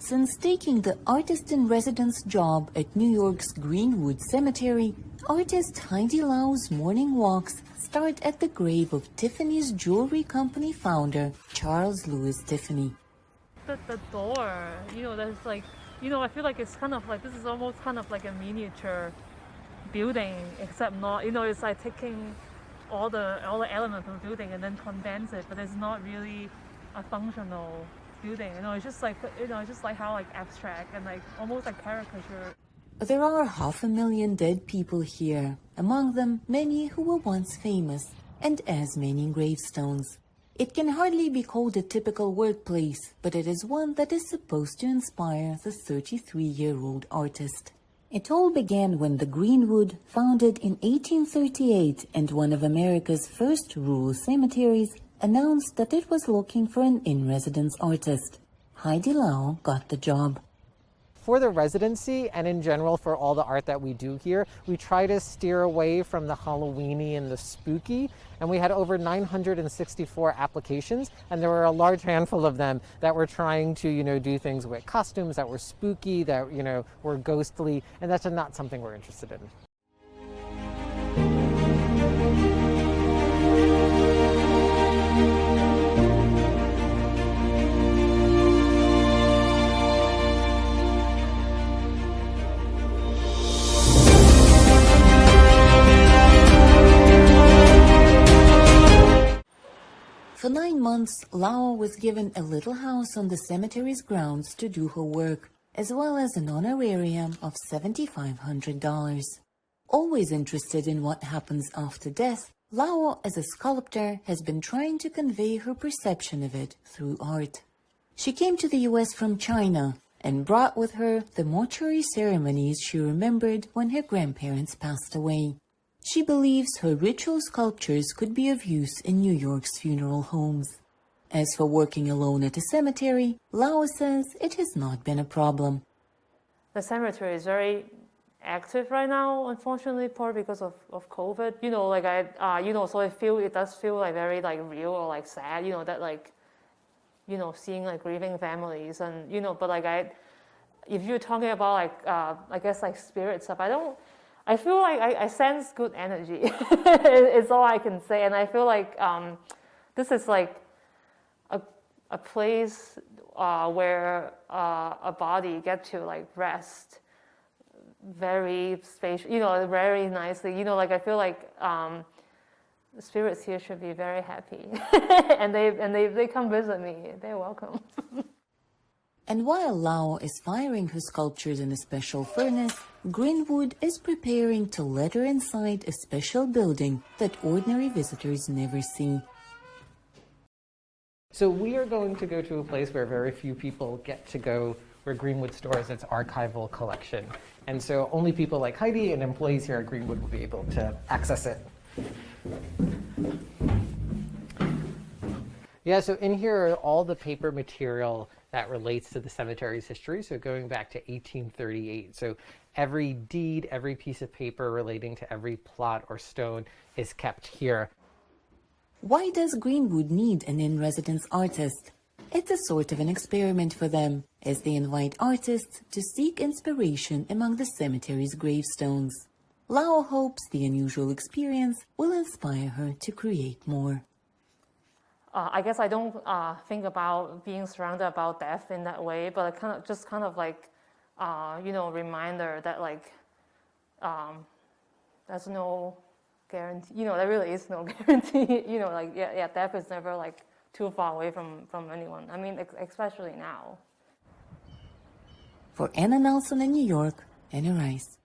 Since taking the artist-in-residence job at New York's Greenwood Cemetery, artist Heidi Lau's morning walks start at the grave of Tiffany's jewelry company founder, Charles Louis Tiffany. The door, there's like, I feel like it's kind of like, this is almost kind of like a miniature building, except not, it's like taking all the elements of the building and then condense it, but it's not really a functional building. It's just like, it's just like how like abstract and like almost like caricature. There are 500,000 dead people here, among them many who were once famous, and as many gravestones. It can hardly be called a typical workplace, but it is one that is supposed to inspire the 33-year-old artist. It all began when the Greenwood, founded in 1838 and one of America's first rural cemeteries, announced that it was looking for an in-residence artist. Heidi Lau got the job. For the residency and in general for all the art that we do here, we try to steer away from the Halloweeny and the spooky, and we had over 964 applications, and there were a large handful of them that were trying to, do things with costumes that were spooky, that, were ghostly, and that's not something we're interested in. For 9 months, Lau was given a little house on the cemetery's grounds to do her work, as well as an honorarium of $7,500. Always interested in what happens after death, Lau, as a sculptor, has been trying to convey her perception of it through art. She came to the US from China and brought with her the mortuary ceremonies she remembered when her grandparents passed away. She believes her ritual sculptures could be of use in New York's funeral homes. As for working alone at a cemetery, Lau says it has not been a problem. The cemetery is very active right now, unfortunately, partly because of COVID. So it does feel like very like real or like sad, that like, seeing like grieving families and, but like if you're talking about like, I guess like spirit stuff, I feel like I sense good energy. It's all I can say. And I feel like this is like a place where a body get to like rest very spacious, very nicely. I feel like the spirits here should be very happy. and they come visit me. They're welcome. And while Lau is firing her sculptures in a special furnace, Greenwood is preparing to let her inside a special building that ordinary visitors never see. So we are going to go to a place where very few people get to go, where Greenwood stores its archival collection. And so only people like Heidi and employees here at Greenwood will be able to access it. Yeah, so in here are all the paper material that relates to the cemetery's history, so going back to 1838. So every deed, every piece of paper relating to every plot or stone is kept here. Why does Greenwood need an in-residence artist? It's a sort of an experiment for them, as they invite artists to seek inspiration among the cemetery's gravestones. Lau hopes the unusual experience will inspire her to create more. I guess I don't think about being surrounded about death in that way, but I kind of like, reminder that like, there's no guarantee, there really is no guarantee, death is never like too far away from anyone. I mean, especially now. For Anna Nelson in New York, Anna Rice.